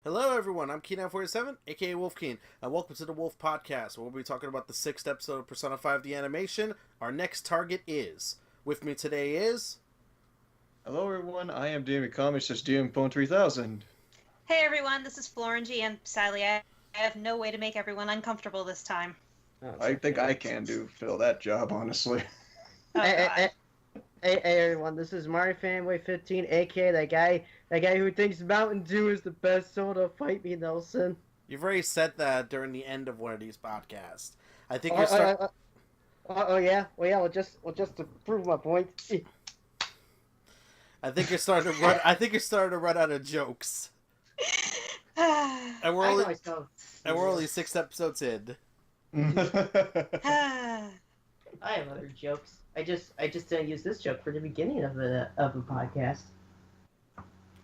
Hello everyone, I'm Keen947, aka Wolfkeen, and welcome to the Wolf Podcast, where we'll be talking about the 6th episode of Persona 5 the animation. Our next target is... With me today is... Hello everyone, I am DM Comics, just DM Phone 3000. Hey everyone, this is FlOrangey, and sadly I have no way to make everyone uncomfortable this time. I think I can fill that job, honestly. Oh, God. Hey everyone, this is Mario Fanboy 15, aka that guy who thinks Mountain Dew is the best soda. Fight me, Nelson. You've already said that during the end of one of these podcasts. I think Yeah? Well, just to prove my point. I think you're starting to run. I think you're starting to run out of jokes. And we're only 6 episodes in. I have other jokes. I just didn't use this joke for the beginning of a podcast.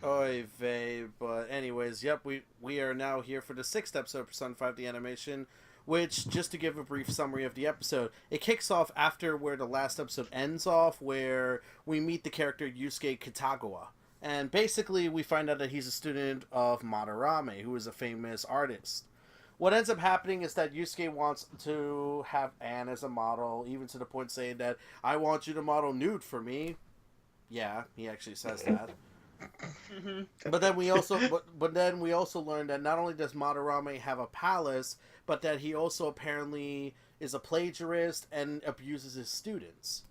Oy vey, but anyways, yep, we are now here for the 6th episode of Persona 5 the animation, which, just to give a brief summary of the episode, it kicks off after where the last episode ends off, where we meet the character Yusuke Kitagawa. And basically, we find out that he's a student of Madarame, who is a famous artist. What ends up happening is that Yusuke wants to have Anne as a model, even to the point saying that, I want you to model nude for me. Yeah, he actually says that. Mm-hmm. But then we also learn that not only does Madarame have a palace, but that he also apparently is a plagiarist and abuses his students.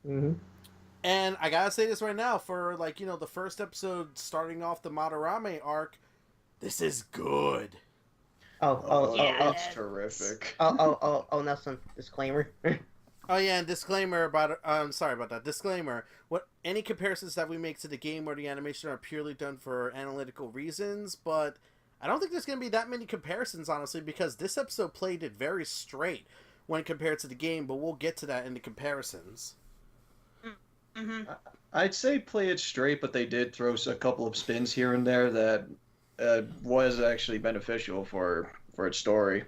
Mm-hmm. And I gotta say this right now, for the first episode starting off the Madarame arc, this is good. That's terrific. Nelson, disclaimer. Oh yeah, and disclaimer about sorry about that. Disclaimer: any comparisons that we make to the game or the animation are purely done for analytical reasons, but I don't think there's going to be that many comparisons, honestly, because this episode played it very straight when compared to the game. But we'll get to that in the comparisons. Mm-hmm. I'd say play it straight, but they did throw a couple of spins here and there that was actually beneficial for its story.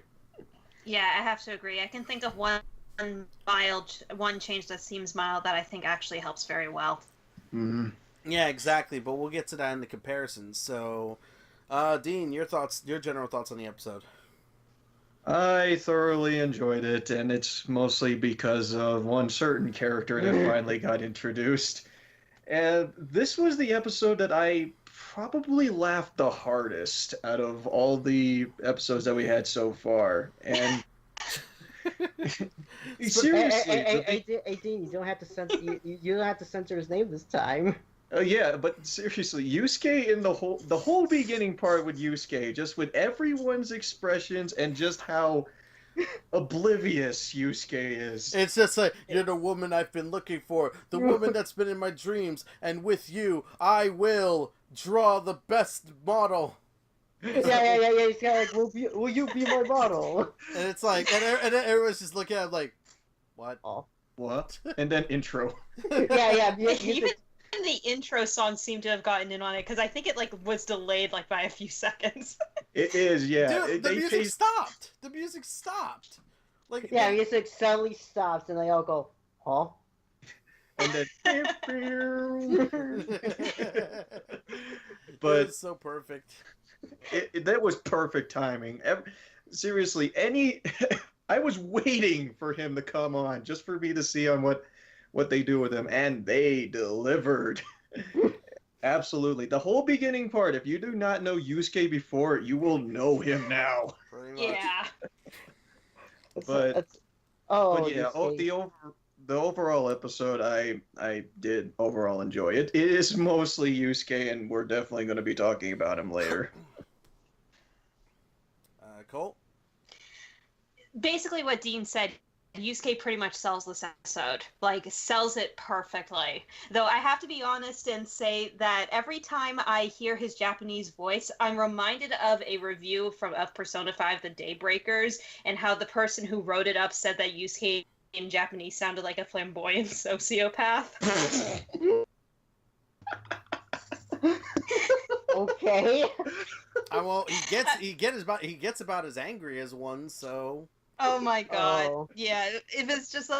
Yeah, I have to agree. I can think of one change that seems mild that I think actually helps very well. Mm-hmm. Yeah, exactly. But we'll get to that in the comparisons. So, Dean, your general thoughts on the episode? I thoroughly enjoyed it, and it's mostly because of one certain character that finally got introduced. And this was the episode that I probably laughed the hardest out of all the episodes that we had so far. And seriously, Hey, Dean, you don't have to censor. You don't have to censor his name this time. yeah, but seriously, Yusuke in the whole beginning part with Yusuke, just with everyone's expressions and just how oblivious Yusuke is. It's just like, you're the woman I've been looking for, the woman that's been in my dreams, and with you, I will draw the best model. Yeah. He's kind of like, will you be my model? And it's like, and everyone's just looking at him like, what? Oh. What? And then intro. Yeah. Even the intro song seemed to have gotten in on it, because I think it was delayed by a few seconds. It is, yeah. Dude, the music stopped. The music stopped. Music suddenly stops, and they all go, huh? And then but it's so perfect. That was perfect timing. Seriously, I was waiting for him to come on just for me to see on what they do with him, and they delivered. Absolutely. The whole beginning part, if you do not know Yusuke before, you will know him now. Yeah. But yeah, the overall episode, I did overall enjoy it. It is mostly Yusuke, and we're definitely going to be talking about him later. Cole? Basically what Dean said, Yusuke pretty much sells this episode. Sells it perfectly. Though I have to be honest and say that every time I hear his Japanese voice, I'm reminded of a review of Persona 5 The Daybreakers, and how the person who wrote it up said that Yusuke in Japanese sounded like a flamboyant sociopath. Okay. He gets about as angry as one, so. Oh my god. Oh. Yeah, if it's just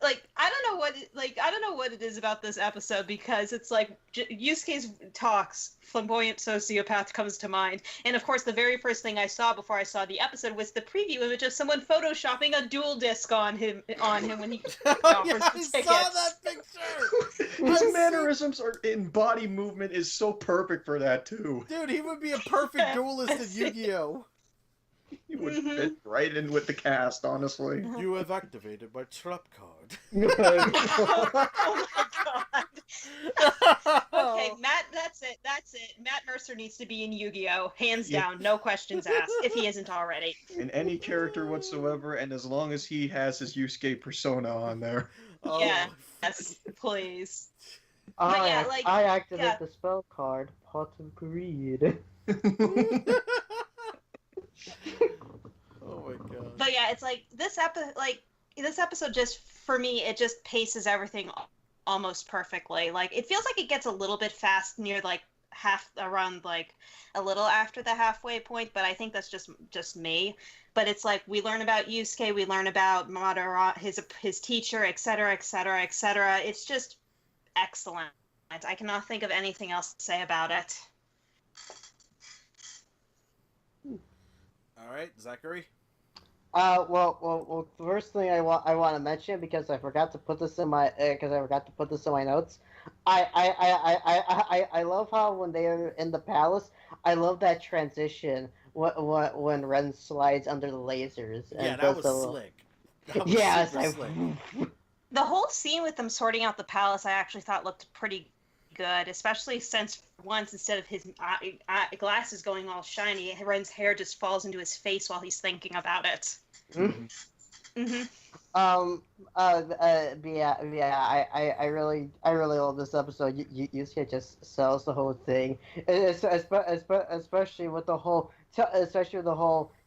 like I don't know what it is about this episode, because it's like Yusuke's talks, flamboyant sociopath comes to mind, and of course the very first thing I saw before I saw the episode was the preview image of someone photoshopping a dual disc on him when he offers the tickets. I saw that picture. His mannerisms in body movement is so perfect for that too. Dude, he would be a perfect duelist in Yu-Gi-Oh! He would fit right in with the cast, honestly. You have activated my trap card. Oh my god. Okay, Matt, that's it. Matt Mercer needs to be in Yu-Gi-Oh! Hands down, no questions asked, if he isn't already. In any character whatsoever, and as long as he has his Yusuke persona on there. Oh, Yes, please. I activate the spell card, Pot of Greed. Oh my god. But yeah, it's like this episode just, for me, it just paces everything almost perfectly. Like, it feels like it gets a little bit fast near like around like a little after the halfway point, but I think that's just me. But it's like we learn about Yusuke, we learn about Madara, his teacher, etc., etc., etc. It's just excellent. I cannot think of anything else to say about it. All right, Zachary. Well. First thing I want to mention, because I forgot to put this in my notes. I love how when they are in the palace, I love that transition when Ren slides under the lasers. Yeah, that was slick. That was super slick. The whole scene with them sorting out the palace, I actually thought looked pretty good, especially since once, instead of his glasses going all shiny, Ren's hair just falls into his face while he's thinking about it. Mm-hmm. I really love this episode. Yusuke just sells the whole thing, especially with the whole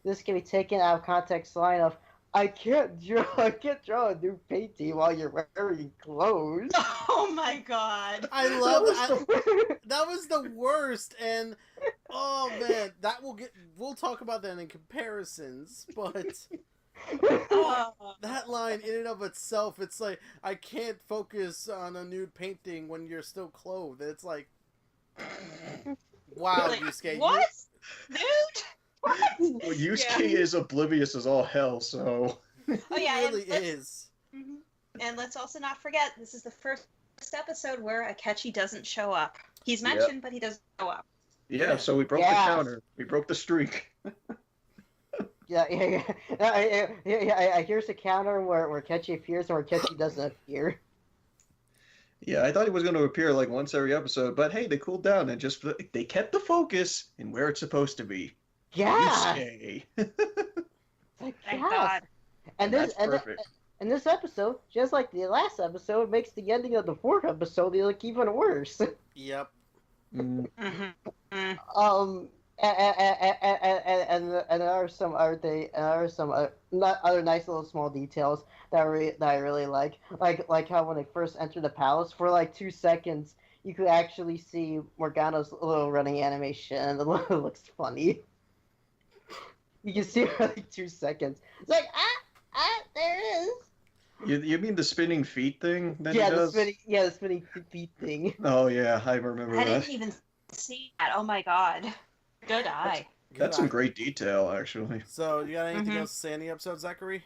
this can be taken out of context line of I can't draw a new painting while you're wearing clothes. Oh my god! I love that. That was the worst, and oh man, we'll talk about that in comparisons, but that line in and of itself, it's like I can't focus on a nude painting when you're still clothed. It's like, wow, like, Yusuke. What, dude? What? Well, Yusuke is oblivious as all hell, so. Oh yeah, it really is. Mm-hmm. And let's also not forget, this is the first episode where Akechi doesn't show up. He's mentioned, but he doesn't show up. Yeah, so we broke the counter. We broke the streak. Here's a counter where Akechi appears and where Akechi doesn't appear. Yeah, I thought he was going to appear like once every episode, but hey, they cooled down and they kept the focus in where it's supposed to be. Yeah. Thank God. And this episode, just like the last episode, makes the ending of the fourth episode look even worse. Yep. Mm. Mm-hmm. And there are some other nice little small details that I really like how when they first enter the palace, for like 2 seconds you could actually see Morgana's little running animation, and it looks funny. You can see her like 2 seconds. It's like there it is. You mean the spinning feet thing that Yeah, he the does? spinning feet thing. Oh yeah, I remember I that. didn't even see that. Oh my God. Good eye. That's some great detail, actually. So, you got anything else to say in the episode, Zachary?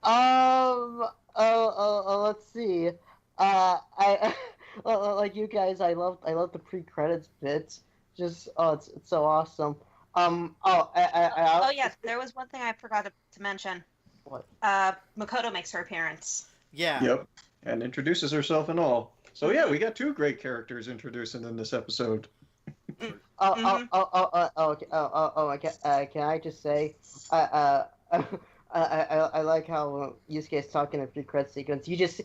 Let's see. Like you guys, I love the pre-credits bits. Just it's so awesome. Oh yeah, there was one thing I forgot to mention. What? Makoto makes her appearance. Yeah. Yep, and introduces herself and all. So yeah, we got 2 great characters introduced in this episode. Okay. Can I just say, I like how Yusuke is talking in the pre-credit sequence. You just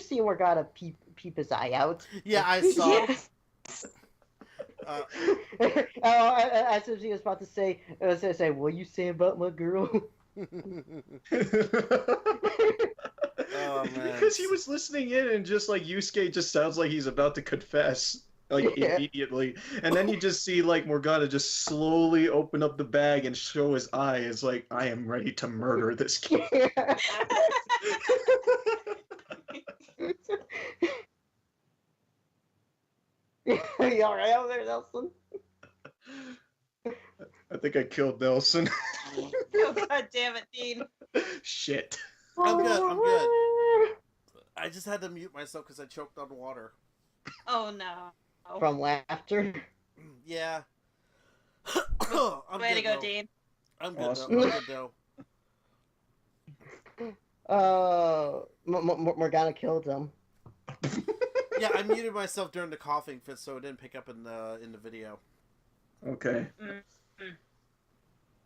see Morgana peep his eye out. Yeah, I saw. As if he was about to say, "What you say about my girl?" Oh man. Because he was listening in and just like Yusuke just sounds like he's about to confess. Like immediately, and then you just see like Morgana just slowly open up the bag and show his eye. It's like, I am ready to murder this kid. You alright over there, Nelson? I think I killed Nelson. Oh, God damn it, Dean. Shit. I'm good. I just had to mute myself because I choked on water. Oh, no. From laughter. Yeah. I'm Way to good, go, though. Dean. I'm good, Awesome. though. I'm good, though. Morgana killed him. Yeah, I muted myself during the coughing fit, so it didn't pick up in the video. Okay.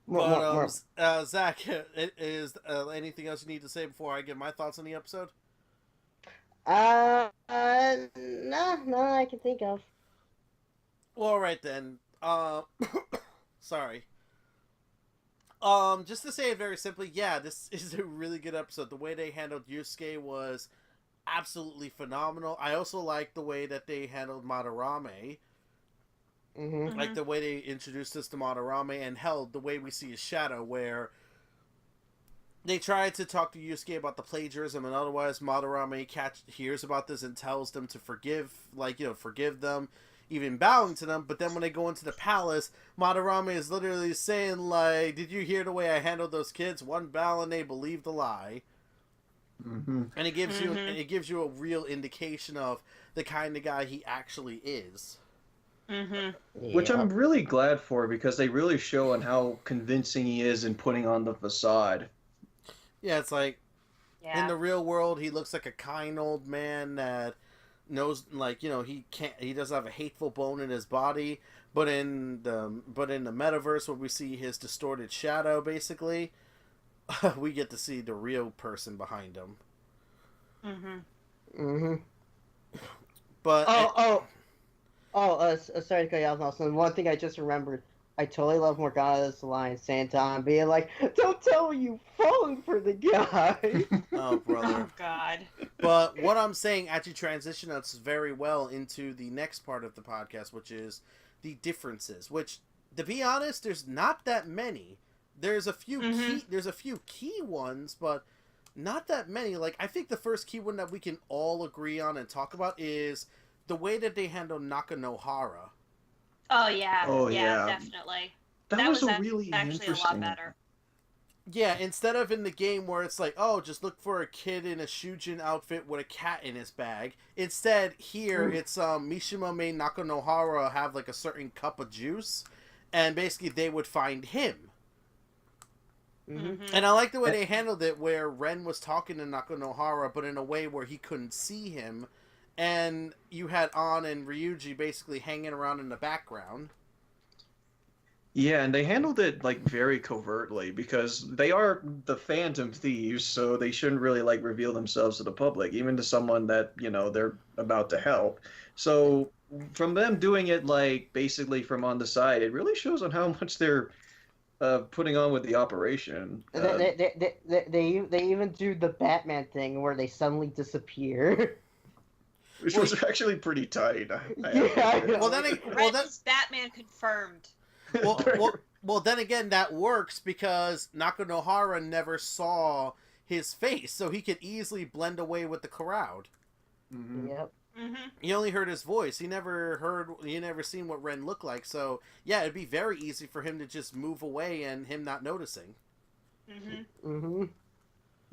But Zach, is anything else you need to say before I give my thoughts on the episode? No, I can think of. Well, all right then. Sorry. Just to say it very simply, yeah, this is a really good episode. The way they handled Yusuke was absolutely phenomenal. I also like the way that they handled Madarame. Mm-hmm. Like the way they introduced us to Madarame, and hell, the way we see his shadow, where they tried to talk to Yusuke about the plagiarism, and otherwise Madarame hears about this and tells them to forgive them, even bowing to them. But then when they go into the palace, Madarame is literally saying, like, did you hear the way I handled those kids? One bow and they believed the lie. Mm-hmm. And it gives you a real indication of the kind of guy he actually is. Which I'm really glad for, because they really show on how convincing he is in putting on the facade. Yeah, it's like, in the real world, he looks like a kind old man that knows, like, he doesn't have a hateful bone in his body, but in the metaverse, where we see his distorted shadow, basically, we get to see the real person behind him. But sorry to cut you off, Nelson. One thing I just remembered. I totally love Morgana's line, Santa, being like, "Don't tell me you've fallen for the guy." Oh, brother. Oh, God. But what I'm saying actually transitions us very well into the next part of the podcast, which is the differences. Which, to be honest, there's not that many. There's a few key ones, but not that many. Like, I think the first key one that we can all agree on and talk about is the way that they handle Nakanohara. Oh, yeah. Oh, yeah. yeah. Definitely. That was a actually really a lot interesting. better. Yeah, instead of in the game where it's like, oh, just look for a kid in a shujin outfit with a cat in his bag. Instead, here, it's Mishima made Nakanohara have, like, a certain cup of juice, and basically they would find him. And I like the way they handled it, where Ren was talking to Nakanohara, but in a way where he couldn't see him, and you had An and Ryuji basically hanging around in the background. Yeah, and they handled it, like, very covertly, because they are the Phantom Thieves, so they shouldn't really, like, reveal themselves to the public, even to someone that, they're about to help. So, from them doing it, like, basically from on the side, it really shows on how much they're putting on with the operation. They even do the Batman thing where they suddenly disappear. Which was actually pretty tight. Well, Red's Batman confirmed. Well, then again, that works because Nakanohara never saw his face, so he could easily blend away with the crowd. Yep. He only heard his voice. He never seen what Ren looked like. So yeah, it'd be very easy for him to just move away and him not noticing.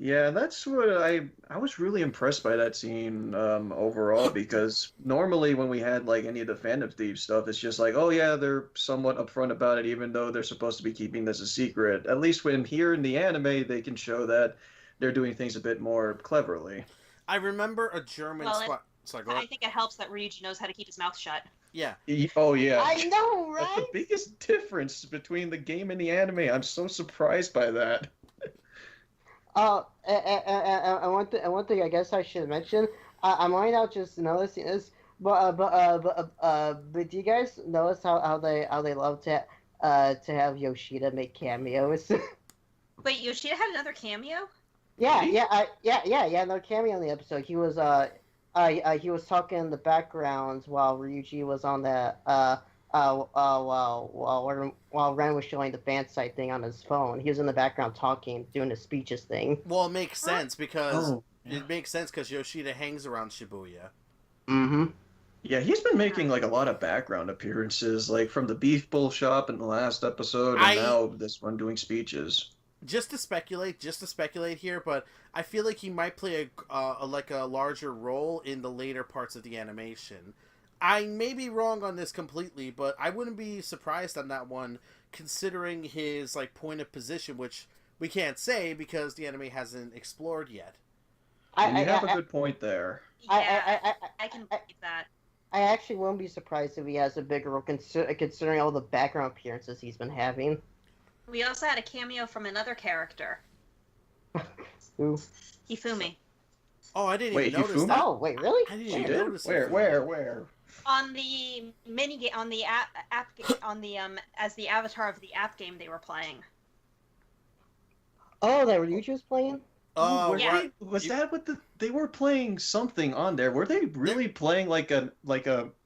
Yeah, that's what I was really impressed by that scene overall, because normally when we had like any of the Phantom Thieves stuff, it's just like, oh yeah, they're somewhat upfront about it, even though they're supposed to be keeping this a secret. At least when here in the anime, they can show that they're doing things a bit more cleverly. I remember a German spot. Sorry, go ahead. I think it helps that Ryuji knows how to keep his mouth shut. Yeah. Oh yeah. I know, right? That's the biggest difference between the game and the anime. I'm so surprised by that. And one thing I guess I should mention, I might not just noticing this, but do you guys notice how they love to have Yoshida make cameos? Wait, Yoshida had another cameo? Yeah, another cameo in the episode. He was talking in the background while Ryuji was on the while Ren was showing the fan site thing on his phone. He was in the background talking, doing the speeches thing. Well, it makes sense because Yoshida hangs around Shibuya. Yeah, he's been making like a lot of background appearances, like from the Beef Bowl shop in the last episode, and I now this one doing speeches. just to speculate here, but I feel like he might play a larger role in the later parts of the animation. I may be wrong on this completely, but I wouldn't be surprised on that one, considering his like point of position, which we can't say because the anime hasn't explored yet. You have a good point there. Yeah, I can believe that. I actually won't be surprised if he has a bigger role, considering all the background appearances he's been having. We also had a cameo from another character, Ooh. Hifumi. Oh, I didn't Wait, even notice Hifumi? that. Oh, wait, really? I didn't She even did? notice Where? On the mini game, on the app on the as the avatar of the app game they were playing. Oh, that Ryuji was playing? Yeah. Was that what they were playing something on there? Were they really playing like a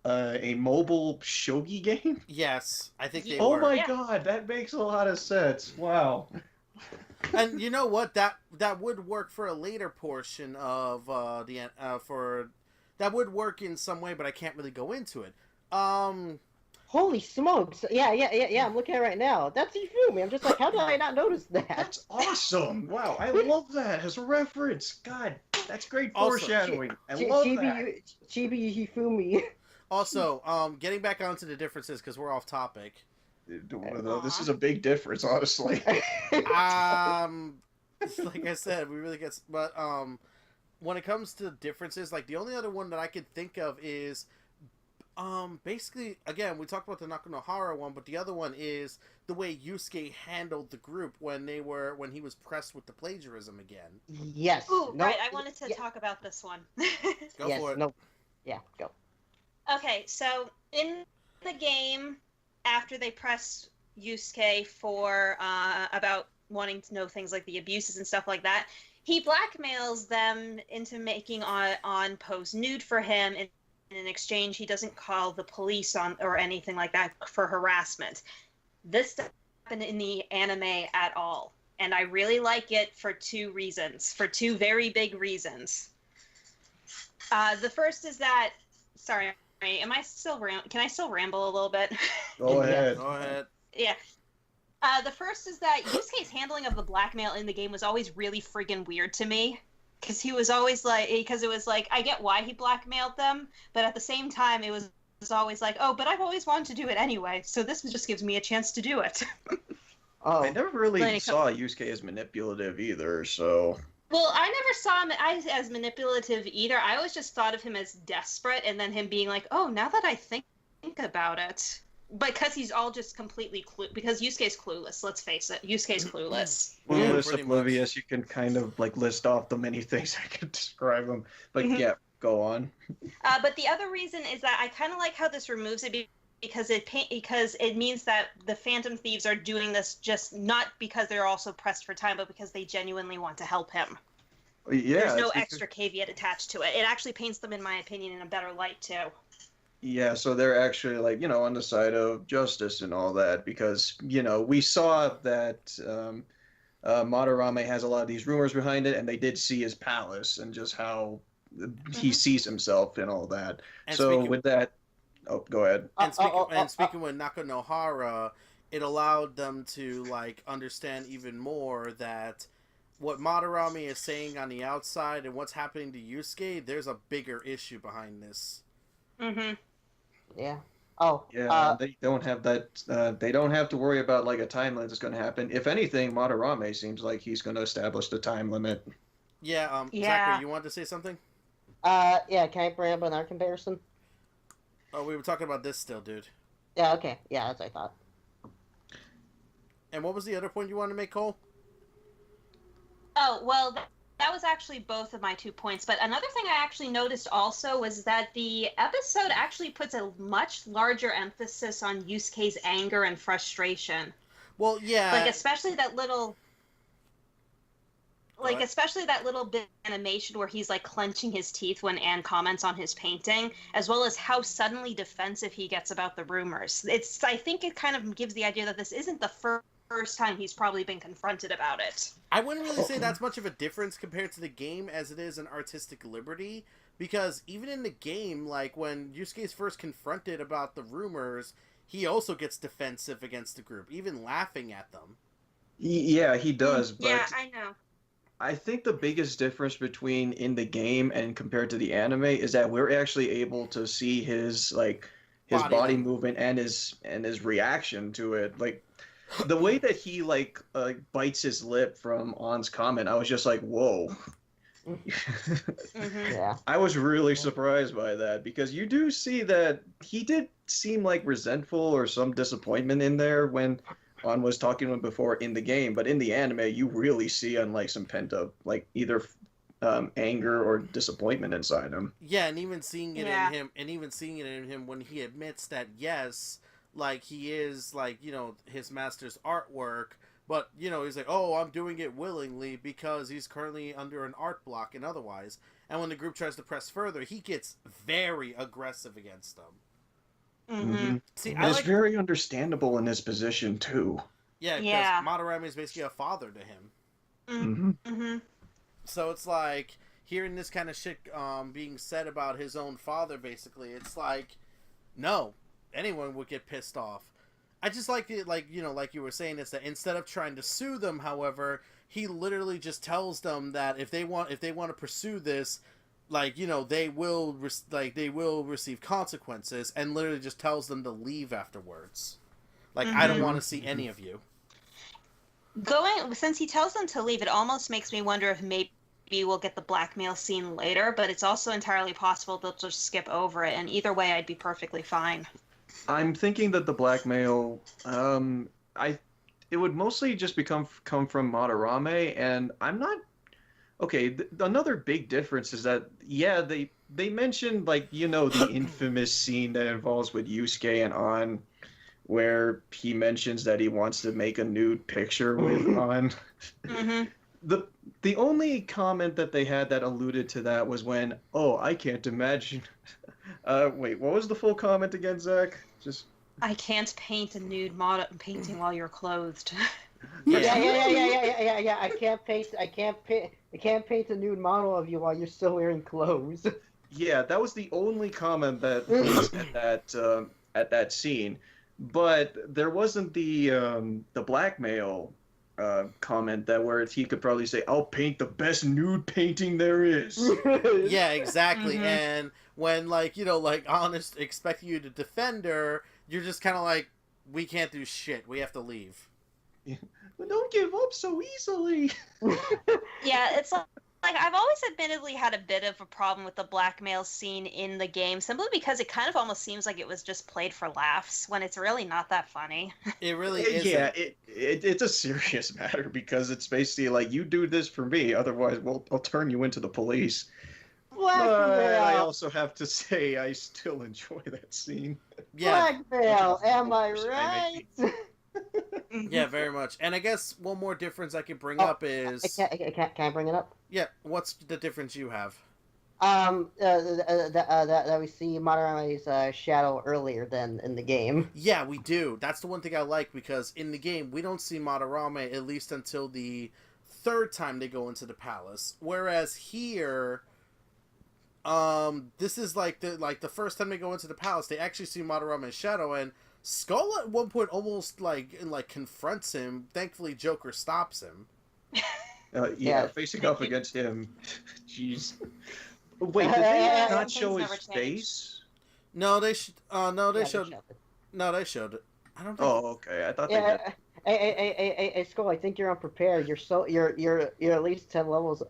mobile shogi game? Yes, I think they Oh were. my Yeah. god, that makes a lot of sense. Wow. And you know what? That would work for a later portion of that would work in some way, but I can't really go into it. Holy smokes! Yeah. I'm looking at it right now. That's Ifumi. I'm just like, how did I not notice that? That's awesome. Wow, I love that as a reference. God, that's great Also, foreshadowing. I love that. Chibi Hifumi. Also, getting back onto the differences because we're off topic. This is a big difference, honestly. Like I said, we really get. But when it comes to differences, like the only other one that I could think of is. Basically, again, we talked about the Nakanohara one, but the other one is the way Yusuke handled the group when he was pressed with the plagiarism again. Yes. Ooh, No, right. I wanted to talk about this one. Go yes, for it. No. Yeah, go. Okay, so in the game, after they press Yusuke for about wanting to know things like the abuses and stuff like that, he blackmails them into making on pose nude for him. And in exchange, he doesn't call the police on or anything like that for harassment. This doesn't happen in the anime at all, and I really like it for two very big reasons. The first is that, sorry, can I still ramble a little bit? Go ahead. Go ahead. Yeah. The first is that Yusuke's handling of the blackmail in the game was always really friggin' weird to me. Because it was like, I get why he blackmailed them, but at the same time, it was always like, oh, but I've always wanted to do it anyway, so this just gives me a chance to do it. Oh. I never really saw Yusuke as manipulative either, so... Well, I never saw him as manipulative either. I always just thought of him as desperate, and then him being like, oh, now that I think about it... Because he's all just completely because Yusuke's clueless, let's face it. Yusuke's clueless. Clueless, pretty oblivious, you can kind of like list off the many things I could describe him. But yeah, go on. But the other reason is that I kind of like how this removes it because it means that the Phantom Thieves are doing this just not because they're also pressed for time, but because they genuinely want to help him. Yeah, There's no extra caveat attached to it. It actually paints them, in my opinion, in a better light too. Yeah, so they're actually like, on the side of justice and all that because, we saw that Madarame has a lot of these rumors behind it and they did see his palace and just how he sees himself and all that. And so speaking- with that, oh, go ahead. And speaking with Nakanohara, it allowed them to like understand even more that what Madarame is saying on the outside and what's happening to Yusuke, there's a bigger issue behind this. Mm-hmm. Yeah. Oh. Yeah, they don't have that. They don't have to worry about like a time limit that's going to happen. If anything, Madarame seems like he's going to establish the time limit. Yeah. Yeah. Zachary, you wanted to say something? Yeah. Can I bring up another comparison? Oh, we were talking about this still, dude. Yeah. Okay. Yeah, that's what I thought. And what was the other point you wanted to make, Cole? Oh, well, that was actually both of my 2 points. But another thing I actually noticed also was that the episode actually puts a much larger emphasis on Yusuke's anger and frustration. Well, yeah. Like, especially that little bit of animation where he's, like, clenching his teeth when Anne comments on his painting, as well as how suddenly defensive he gets about the rumors. I think it kind of gives the idea that this isn't the first time he's probably been confronted about it. I wouldn't really say that's much of a difference compared to the game as it is an artistic liberty, because even in the game, like when Yusuke's first confronted about the rumors, he also gets defensive against the group, even laughing at them. Yeah, he does, but Yeah, I know. I think the biggest difference between in the game and compared to the anime is that we're actually able to see his body movement and his reaction to it. Like the way that he bites his lip from On's comment, I was just like, whoa. Yeah. I was really surprised by that because you do see that he did seem like resentful or some disappointment in there when On was talking to him before in the game, but in the anime you really see some pent up either anger or disappointment inside him. Yeah, and even seeing it in him, when he admits that yes, like he is his master's artwork, but he's like, oh, I'm doing it willingly because he's currently under an art block and otherwise. And when the group tries to press further, he gets very aggressive against them. Mm-hmm. See, it's very understandable in his position too. Yeah, because Madarame is basically a father to him. Mm-hmm. Mm-hmm. So it's like hearing this kind of shit being said about his own father. Basically, it's like, no, anyone would get pissed off. I just like it, like you were saying, is that instead of trying to sue them, however, he literally just tells them that if they want to pursue this, they will receive consequences, and literally just tells them to leave afterwards. I don't want to see any of you. Since he tells them to leave, it almost makes me wonder if maybe we'll get the blackmail scene later, but it's also entirely possible they'll just skip over it, and either way I'd be perfectly fine. I'm thinking that the blackmail, it would mostly just come from Madarame, and I'm not. Okay, another big difference is that they mentioned the infamous scene that involves with Yusuke and On, where he mentions that he wants to make a nude picture with On. Mm-hmm. The only comment that they had that alluded to that was when, oh, I can't imagine. Wait, what was the full comment again, Zach? Just. I can't paint a nude model painting while you're clothed. Yeah. I can't paint a nude model of you while you're still wearing clothes. Yeah, that was the only comment that was at that scene. But there wasn't the blackmail comment that where he could probably say, "I'll paint the best nude painting there is." Yeah, exactly. Mm-hmm. And when Honest expect you to defend her, you're just kind of like, we can't do shit. We have to leave. But don't give up so easily. Yeah, it's like I've always admittedly had a bit of a problem with the blackmail scene in the game, simply because it kind of almost seems like it was just played for laughs when it's really not that funny. It really is. Yeah, it's a serious matter because it's basically like, you do this for me, otherwise I'll turn you into the police. But I also have to say I still enjoy that scene. Yeah. Blackmail, am I right? Yeah, very much. And I guess one more difference I could bring up is... Can I bring it up? Yeah, what's the difference you have? That we see Madarame's shadow earlier than in the game. Yeah, we do. That's the one thing I like, because in the game, we don't see Madarame at least until the third time they go into the palace. Whereas here... this is the first time they go into the palace, they actually see Madarame's shadow, and Skull at one point almost confronts him. Thankfully, Joker stops him. Facing up against him. Jeez. Wait, did they not show his face? No, they showed it. I don't think. Oh, okay. I thought they did. Hey, Skull, I think you're unprepared. You're at least 10 levels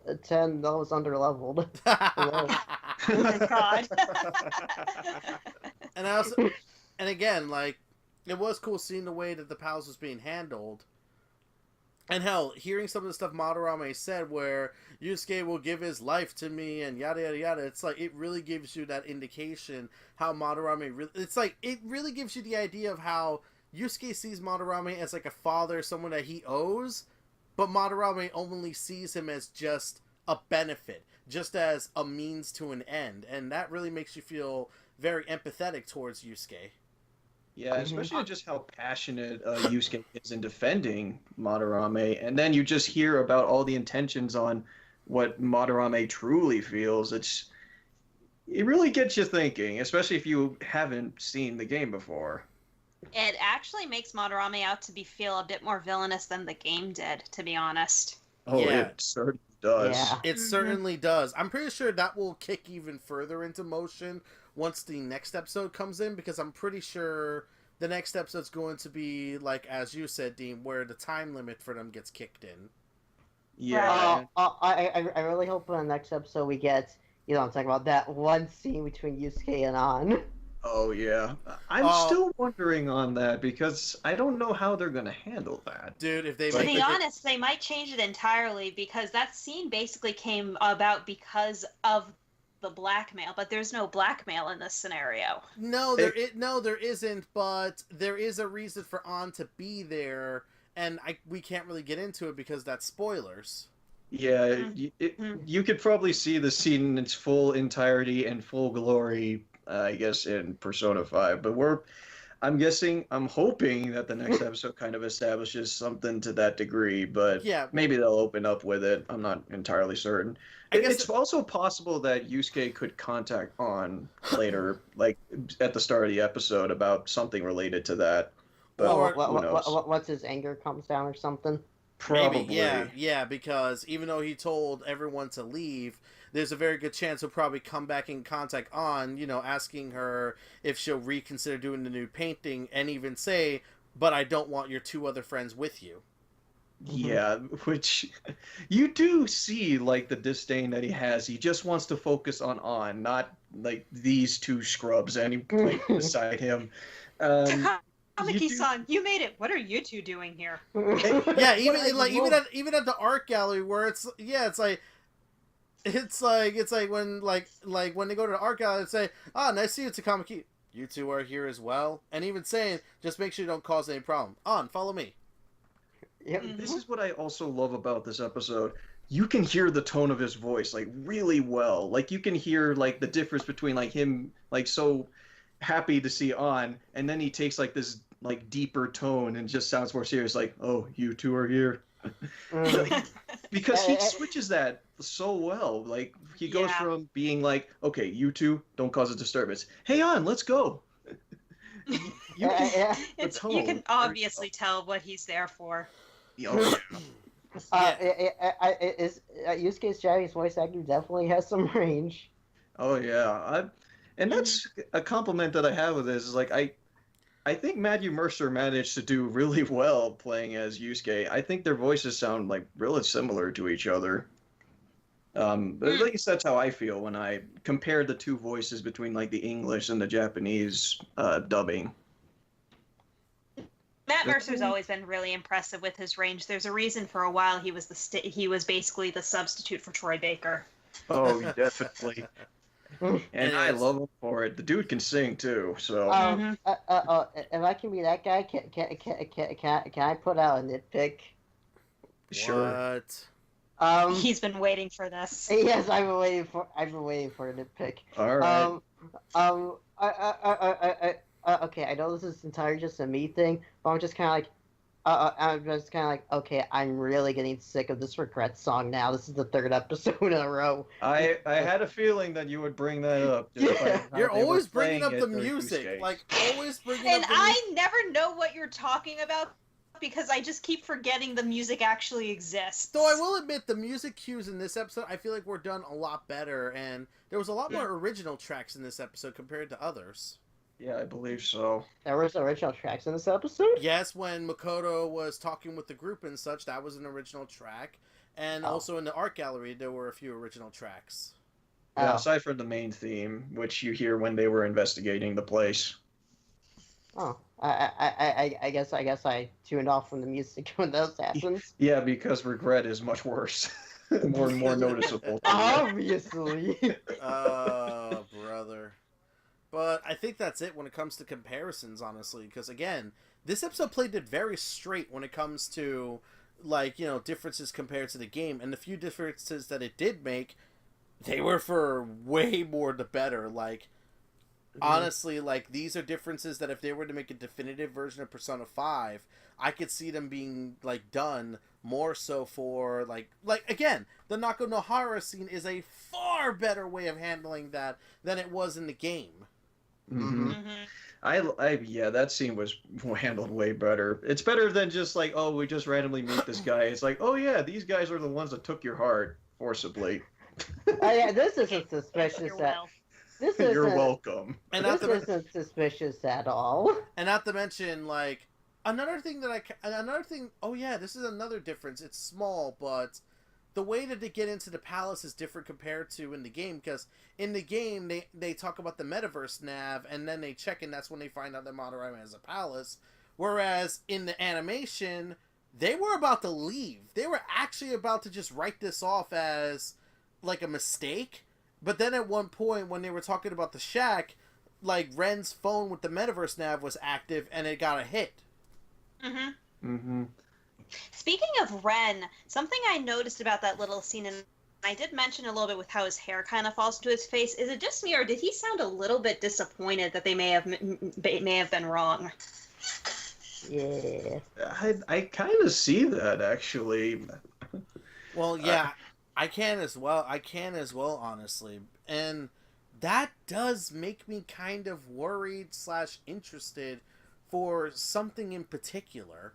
under leveled. Oh my god. And again, it was cool seeing the way that the palace was being handled. And hell, hearing some of the stuff Madarame said, where Yusuke will give his life to me and yada yada yada, it's like, it really gives you that indication how Madarame it really gives you the idea of how Yusuke sees Madarame as a father, someone that he owes, but Madarame only sees him as just a benefit, just as a means to an end, and that really makes you feel very empathetic towards Yusuke. Yeah, especially just how passionate Yusuke is in defending Madarame, and then you just hear about all the intentions on what Madarame truly feels. it really gets you thinking, especially if you haven't seen the game before. It actually makes Madarame out to be feel a bit more villainous than the game did, to be honest. Oh, Yeah. it certainly does. Yeah. It Mhm. certainly does. I'm pretty sure that will kick even further into motion once the next episode comes in, because I'm pretty sure the next episode's going to be, like, as you said, Dean, where the time limit for them gets kicked in. Yeah. I really hope in the next episode we get, I'm talking about that one scene between Yusuke and An. Oh, yeah. I'm Oh. still wondering on that because I don't know how they're going to handle that. Dude, if they To make be it- honest, they might change it entirely because that scene basically came about because of the blackmail, but there's no blackmail in this scenario. No, there isn't, but there is a reason for On to be there, and we can't really get into it because that's spoilers. Yeah, Mhm. you could probably see the scene in its full entirety and full glory, I guess, in Persona 5. But I'm hoping that the next episode kind of establishes something to that degree, but Yeah. maybe they'll open up with it. I'm not entirely certain. I guess It's also possible that Yusuke could contact On later, like at the start of the episode, about something related to that. But Or- who knows? Once his anger comes down or something. Probably. Maybe, yeah, because even though he told everyone to leave, there's a very good chance he'll probably come back in contact On, asking her if she'll reconsider doing the new painting, and even say, but I don't want your two other friends with you. Yeah, which you do see, like, the disdain that he has. He just wants to focus on, not like these two scrubs and he like beside him. Kamiki-san, you made it. What are you two doing here? Yeah, even What even at the art gallery where it's like when when they go to the art gallery and say, nice to see you, Takamaki. You two are here as well, and even saying, just make sure you don't cause any problem. On, follow me. Yep. This is what I also love about this episode. You can hear the tone of his voice like really well. Like you can hear like the difference between like him like so happy to see On, and then he takes like this like deeper tone and just sounds more serious. Like, oh, you two are here. Because he switches that so well. Like he goes Yeah. from being like, okay, you two don't cause a disturbance. Hey, On, let's go. You can, You tone. can obviously tell what he's there for. oh, Yusuke's Japanese voice actor definitely has some range. oh yeah, and that's a compliment that I have with this. Is like I think Matthew Mercer managed to do really well playing as Yusuke. I think their voices sound like really similar to each other. But at least that's how I feel when I compare the two voices between like the English and the Japanese dubbing. Matt Mercer's always been really impressive with his range. There's a reason for a while he was he was basically the substitute for Troy Baker. Oh, definitely. And And I it's- love him for it. The dude can sing too, so If I can be that guy, can I put out a nitpick? sure. What? He's been waiting for this. Yes, I've been waiting for a nitpick. All right. Okay, I know this is entirely just a me thing, but I'm just kind of like, okay, I'm really getting sick of this regret song now. This is the third episode in a row. I had a feeling that you would bring that up. just by how You're they were always bringing playing up it the during music, Yusuke. like always bringing And up the music. I never know what you're talking about because I just keep forgetting the music actually exists. Though I will admit, the music cues in this episode, I feel like were done a lot better, and there was a lot more original tracks in this episode compared to others. Yeah, I believe so. There was original tracks in this episode. Yes, when Makoto was talking with the group and such, that was an original track. And Oh. also in the art gallery, there were a few original tracks. Yeah, Oh. aside from the main theme, which you hear when they were investigating the place. Oh, I guess I tuned off from the music when that happens. Yeah, because regret is much worse, more noticeable. Obviously. Oh, brother. But I think that's it when it comes to comparisons, honestly. Because, again, this episode played it very straight when it comes to, differences compared to the game. And the few differences that it did make, they were for way more the better. Honestly, these are differences that if they were to make a definitive version of Persona 5, I could see them being, done more so for like again, the Nako Nohara scene is a far better way of handling that than it was in the game. Mm-hmm. Mm-hmm. Yeah, that scene was handled way better. It's better than just like, oh, we just randomly meet this guy. It's like, oh yeah, these guys are the ones that took your heart forcibly. Yeah, this isn't suspicious. You're well. This You're isn't. welcome. And This isn't suspicious at all. And not to mention, like, another thing. Oh yeah, this is another difference. It's small, but the way that they get into the palace is different compared to in the game. Because in the game, they talk about the metaverse nav, and then they check, and that's when they find out that Madarame has a palace. Whereas in the animation, they were about to leave. They were actually about to just write this off as like a mistake. But then at one point, when they were talking about the shack, like, Ren's phone with the metaverse nav was active, and it got a hit. Mm-hmm. Mm-hmm. Speaking of Ren, something I noticed about that little scene, and I did mention a little bit with how his hair kind of falls to his face, is it just me, or did he sound a little bit disappointed that they may have been wrong? Yeah. I kind of see that, actually. Well, yeah, I can as well, honestly. And that does make me kind of worried / interested for something in particular.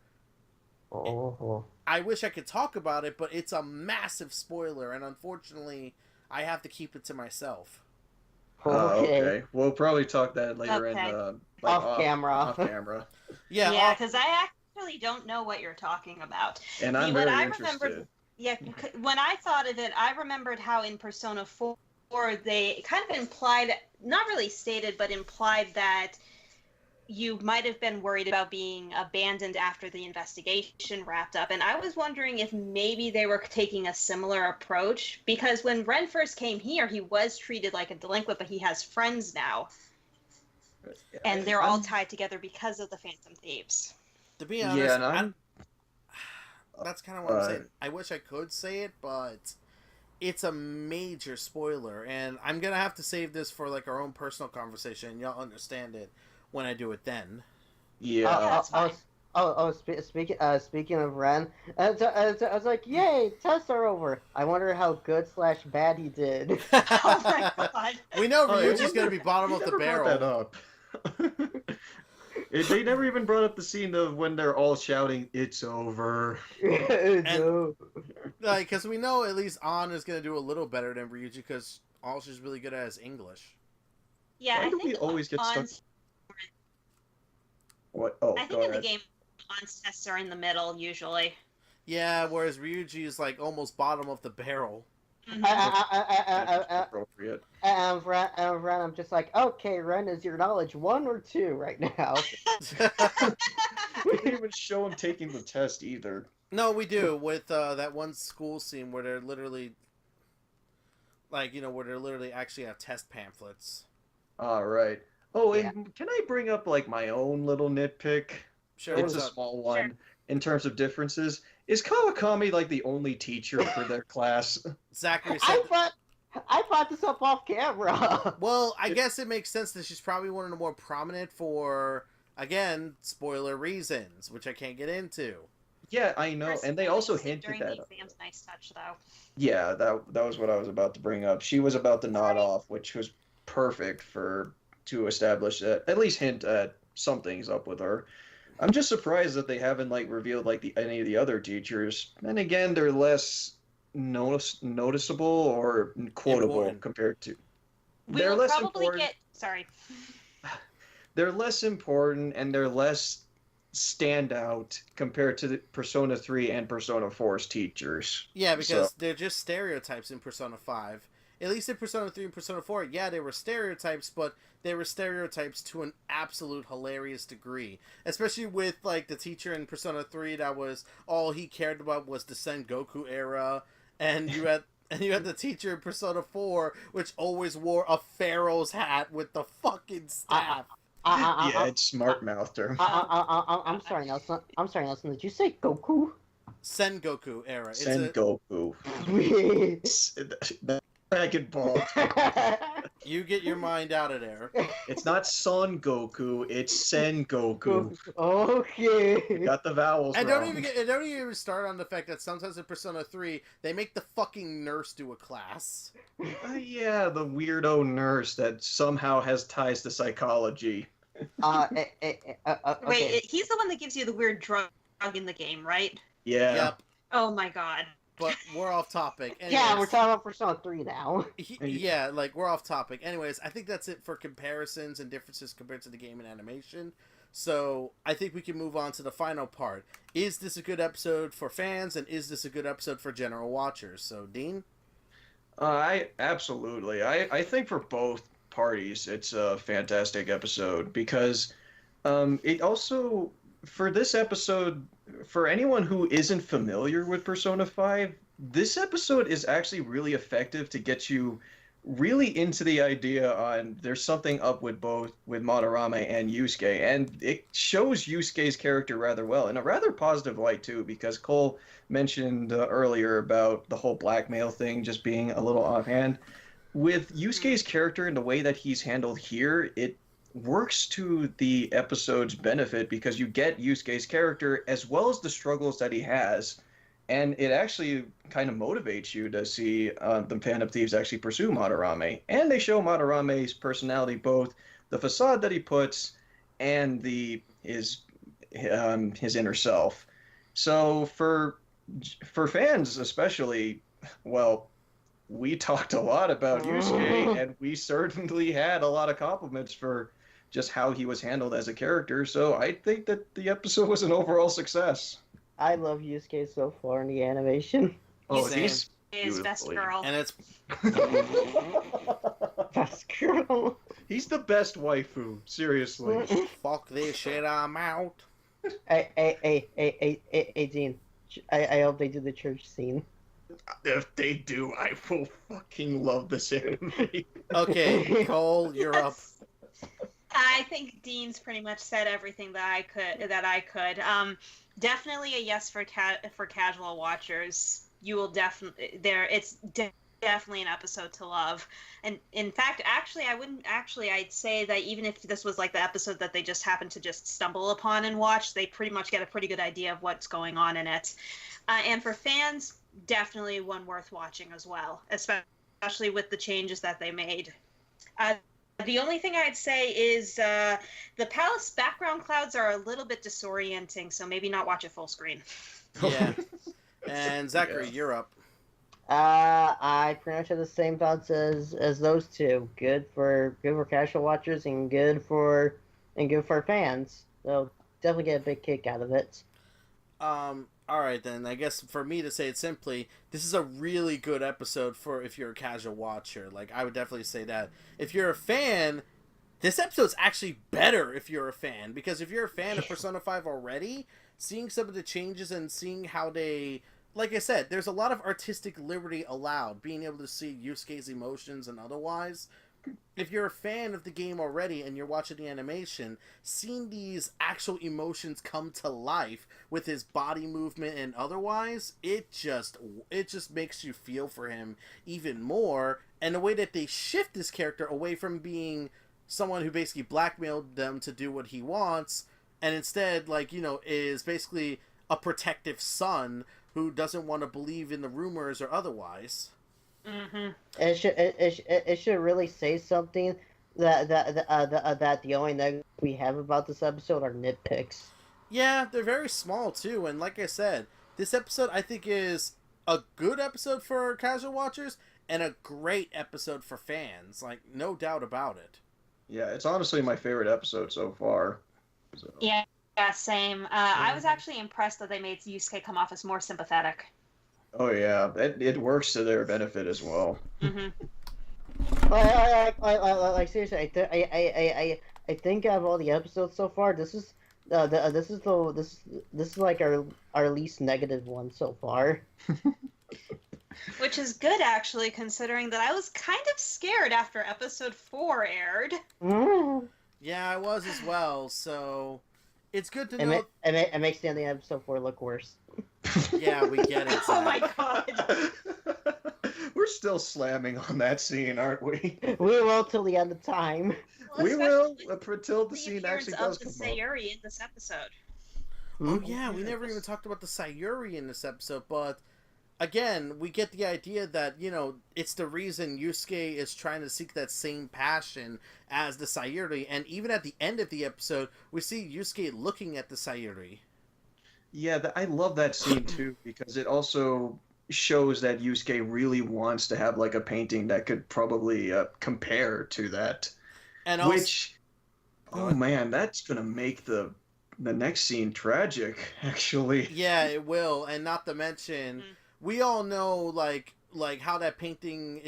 Oh. I wish I could talk about it, but it's a massive spoiler, and unfortunately, I have to keep it to myself. Okay. We'll probably talk that later Okay. in Off camera. Off camera. Yeah, because I actually don't know what you're talking about. And I'm What very I interested. remembered- Yeah, when I thought of it, I remembered how in Persona 4 they kind of implied, not really stated, but implied that you might have been worried about being abandoned after the investigation wrapped up. And I was wondering if maybe they were taking a similar approach, because when Ren first came here, he was treated like a delinquent, but he has friends now. And they're all tied together because of the Phantom Thieves. to be honest, Yeah, and that's kind of what I'm saying. I wish I could say it, but it's a major spoiler, and I'm gonna have to save this for like our own personal conversation. Y'all understand it when I do it then. Yeah. that's fine. Speaking of Ren, I was like, yay, tests are over. I wonder how good / bad he did. Oh my god. We know Oh, Ryuji's gonna be bottom of the barrel. That up. They never even brought up the scene of when they're all shouting, "It's over." No. Like, because we know at least An is gonna do a little better than Ryuji, because all she's really good at is English. Yeah, Why I do think we always get stuck? An's- What? Oh, I go think in the ahead. game, An's tests are in the middle usually. Yeah, whereas Ryuji is like almost bottom of the barrel. Mhm. That's appropriate. And Ren, I'm just like, okay, Ren, is your knowledge 1 or 2 right now? We didn't even show him taking the test either. No, we do, with that one school scene where they're literally, like, where they're literally actually have test pamphlets. All right. Oh, and can I bring up like my own little nitpick? Sure, It's what's a up? small one. Sure. In terms of differences, is Kawakami like the only teacher for their class? Zachary said... I brought this up off camera. Well, I guess it makes sense that she's probably one of the more prominent for, again, spoiler reasons, which I can't get into. Yeah, I know, and they also During hinted the that. exams, nice touch though. Yeah, that was what I was about to bring up. She was about to nod off, which was perfect to establish that, at least hint at something's up with her. I'm just surprised that they haven't like revealed like any of the other teachers. And again, they're less noticeable or quotable Important. compared to. We They're will less probably important. get. Sorry. They're less important and they're less standout compared to the Persona 3 and Persona 4's teachers. Yeah, because they're just stereotypes in Persona 5. At least in Persona 3 and Persona 4, yeah, they were stereotypes, but they were stereotypes to an absolute hilarious degree. Especially with, like, the teacher in Persona 3 that was, all he cared about was the Sengoku era, and you had the teacher in Persona 4, which always wore a pharaoh's hat with the fucking staff. Yeah, it's smart mouthed her. I'm sorry, Nelson. Did you say Goku? Sengoku era. Sengoku. Dragon Ball. You get your mind out of there. It's not Son Goku, it's Sen Goku. Okay. Got the vowels And wrong. don't even start on the fact that sometimes in Persona 3, they make the fucking nurse do a class. Yeah, the weirdo nurse that somehow has ties to psychology. Okay. Wait, he's the one that gives you the weird drug in the game, right? Yeah. Yep. Oh my god. But we're off topic. Yeah, we're Anyways, talking about Persona 3 now. yeah, like, we're off topic. Anyways, I think that's it for comparisons and differences compared to the game and animation. So, I think we can move on to the final part. Is this a good episode for fans, and is this a good episode for general watchers? So, Dean? Absolutely. I think for both parties, it's a fantastic episode because it also, for this episode, for anyone who isn't familiar with Persona 5, this episode is actually really effective to get you really into the idea on there's something up with both with Madarame and Yusuke, and it shows Yusuke's character rather well in a rather positive light too, because Cole mentioned earlier about the whole blackmail thing just being a little offhand. With Yusuke's character and the way that he's handled here, it works to the episode's benefit because you get Yusuke's character as well as the struggles that he has, and it actually kind of motivates you to see the Phantom Thieves actually pursue Madarame. And they show Madarame's personality, both the facade that he puts and his inner self. So for fans especially, well, we talked a lot about Yusuke, and we certainly had a lot of compliments for just how he was handled as a character. So I think that the episode was an overall success. I love Yusuke so far in the animation. Oh, Same. he's His best beautifully- girl. And it's... Best girl. He's the best waifu, seriously. Fuck this shit, I'm out. Hey, Dean. I hope they do the church scene. If they do, I will fucking love this anime. Okay, Cole, you're up. I think Dean's pretty much said everything that I could. Definitely a yes for casual watchers. You will definitely definitely an episode to love. And in fact, I'd say that even if this was like the episode that they just happened to just stumble upon and watch, they pretty much get a pretty good idea of what's going on in it. And for fans, definitely one worth watching as well, especially with the changes that they made. The only thing I'd say is the palace background clouds are a little bit disorienting, so maybe not watch it full screen. Yeah. And Zachary, Yeah. you're up. I pretty much have the same thoughts as those two. Good for casual watchers and good for fans. So definitely get a big kick out of it. Alright then, I guess for me to say it simply, this is a really good episode for if you're a casual watcher. Like, I would definitely say that. If you're a fan, this episode's actually better if you're a fan. Because if you're a fan of Persona 5 already, seeing some of the changes and seeing how they... Like I said, there's a lot of artistic liberty allowed, being able to see Yusuke's emotions and otherwise. If you're a fan of the game already and you're watching the animation, seeing these actual emotions come to life with his body movement and otherwise, it just makes you feel for him even more. And the way that they shift this character away from being someone who basically blackmailed them to do what he wants, and instead, like, you know, is basically a protective son who doesn't want to believe in the rumors or otherwise. Mm-hmm. It should really say something that the only negative we have about this episode are nitpicks. Yeah, they're very small too, and like I said, this episode I think is a good episode for casual watchers and a great episode for fans, like, no doubt about it. Yeah, it's honestly my favorite episode so far. So. Yeah, same. I was actually impressed that they made Yusuke come off as more sympathetic. Oh yeah, it works to their benefit as well. Mm-hmm. Like seriously, I think out of all the episodes so far, this is like our least negative one so far. Which is good, actually, considering that I was kind of scared after episode 4 aired. Yeah, I was as well, so it's good to know. It makes the ending of episode 4 look worse. Yeah, we get it. Oh my god. we're still slamming on that scene, aren't we? We will till the end of time. Well, We will especially until the the scene appearance actually of does the come up. Sayuri in this episode. Oh yeah, we never even talked about the Sayuri in this episode, but again, we get the idea that, you know, it's the reason Yusuke is trying to seek that same passion as the Sayuri, and even at the end of the episode, we see Yusuke looking at the Sayuri. Yeah, I love that scene too because it also shows that Yusuke really wants to have like a painting that could probably compare to that. And also, Which, oh man, that's gonna make the next scene tragic. Actually, yeah, it will, and not to mention, we all know like how that painting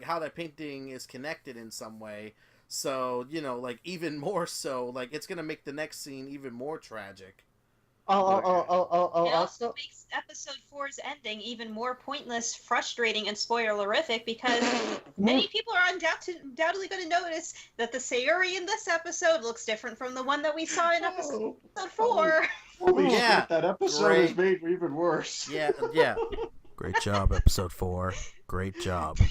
how that painting is connected in some way. So, you know, like even more so, like it's gonna make the next scene even more tragic. It Also, also makes episode 4's ending even more pointless, frustrating, and spoilerific because many people are undoubtedly going to notice that the Sayuri in this episode looks different from the one that we saw in episode 4. Holy Yeah, shit, that episode great. is made even worse. Yeah. Great job, episode 4. Great job. You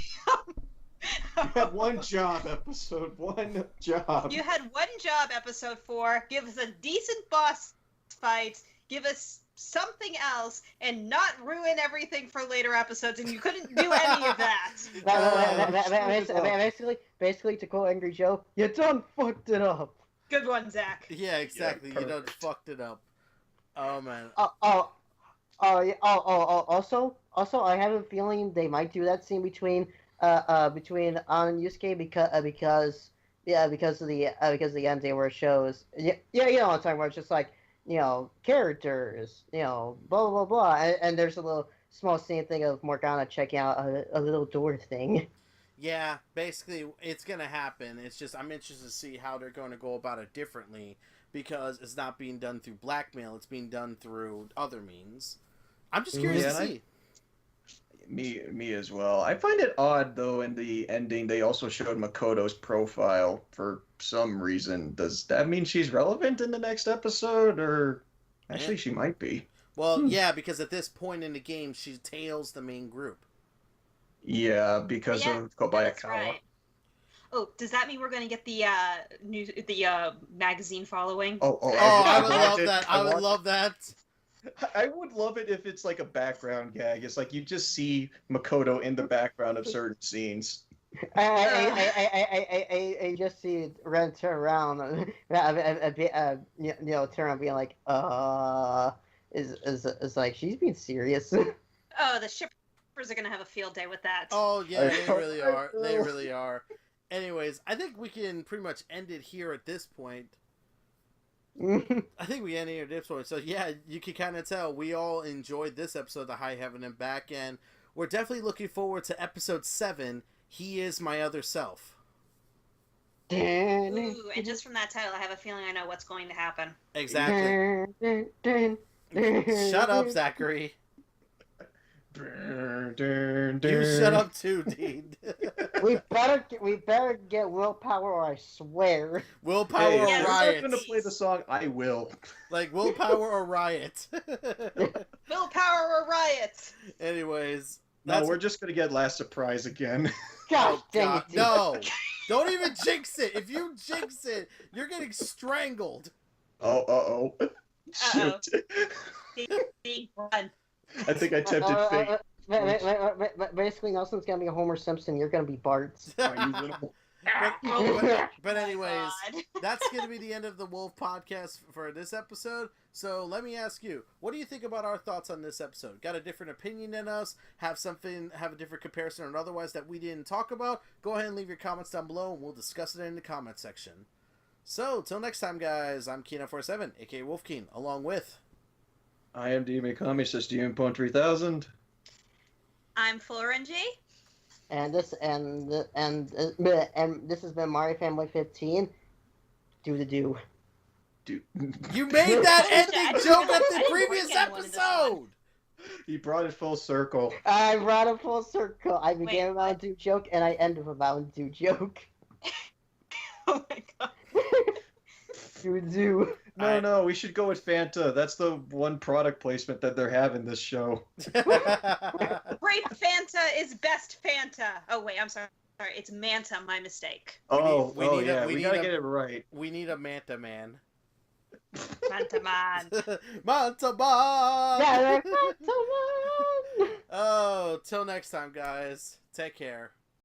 had one job, episode 1 job. You had one job, episode 4. Give us a decent boss fight, give us something else, and not ruin everything for later episodes, and you couldn't do any of that. Basically, to quote Angry Joe, you done fucked it up. Good one, Zach. Yeah, exactly. Yeah, you done fucked it up. Oh man. Also, I have a feeling they might do that scene between An and Yusuke because of the ending where it shows you know what I'm talking about. It's just like, you know, characters, you know, blah blah blah, and there's a little small scene thing of Morgana checking out a little door thing. Yeah, basically, it's gonna happen. It's just I'm interested to see how they're going to go about it differently because it's not being done through blackmail; it's being done through other means. I'm just curious to see. Me as well. I find it odd though in the ending they also showed Makoto's profile for some reason. Does that mean she's relevant in the next episode, or actually she might be? Well, yeah, because at this point in the game she tails the main group. Yeah, because of Kobayakawa. That's right. Oh, does that mean we're going to get the magazine following? Oh, I would love that. I would love that. I would love it if it's like a background gag. It's like you just see Makoto in the background of certain scenes. I just see Ren turn around, turn around being like, is like she's being serious. Oh, the shippers are gonna have a field day with that. Oh yeah, they really are. They really are. Anyways, I think we can pretty much end it here at this point. I think we ended here at this point. So yeah, you can kind of tell we all enjoyed this episode of The High Heaven and Back, and we're definitely looking forward to episode 7. He is my other self. Ooh, and just from that title, I have a feeling I know what's going to happen. Exactly. Shut up, Zachary. You shut up too, Dean. we better get willpower, or I swear. Willpower or yes. riot. I'm not gonna play the song. I will. Like willpower or riot. Willpower or riot. Anyways, No, we're just gonna get Last Surprise again. God dang it! No, don't even jinx it. If you jinx it, you're getting strangled. Oh. Shoot. Run. I think I tempted fate. Basically, Nelson's gonna be Homer Simpson. You're gonna be Bart. But anyways, that's going to be the end of the Wolf podcast for this episode. So let me ask you, what do you think about our thoughts on this episode? Got a different opinion than us? Have a different comparison or otherwise that we didn't talk about? Go ahead and leave your comments down below and we'll discuss it in the comment section. So, till next time, guys, I'm Kina47, aka Wolfkeen, along with... I am Mikami, says Pwn 3000. I'm FlOrangey. And this has been Mario Fanboy 15. Do the do. Dude. You made that ending joke at the previous episode! He brought it full circle. I brought it full circle. I began with a Mountain Dew joke, and I ended with a Mountain Dew joke. Oh my god. Do. No, we should go with Fanta. That's the one product placement that they're having this show. Grape Fanta is best Fanta. Oh wait, I'm sorry. Sorry, it's Manta. My mistake. We We gotta get it right. We need a Manta Man. Manta Man. Manta Man! Yeah, they're Manta Man! Oh, till next time, guys. Take care.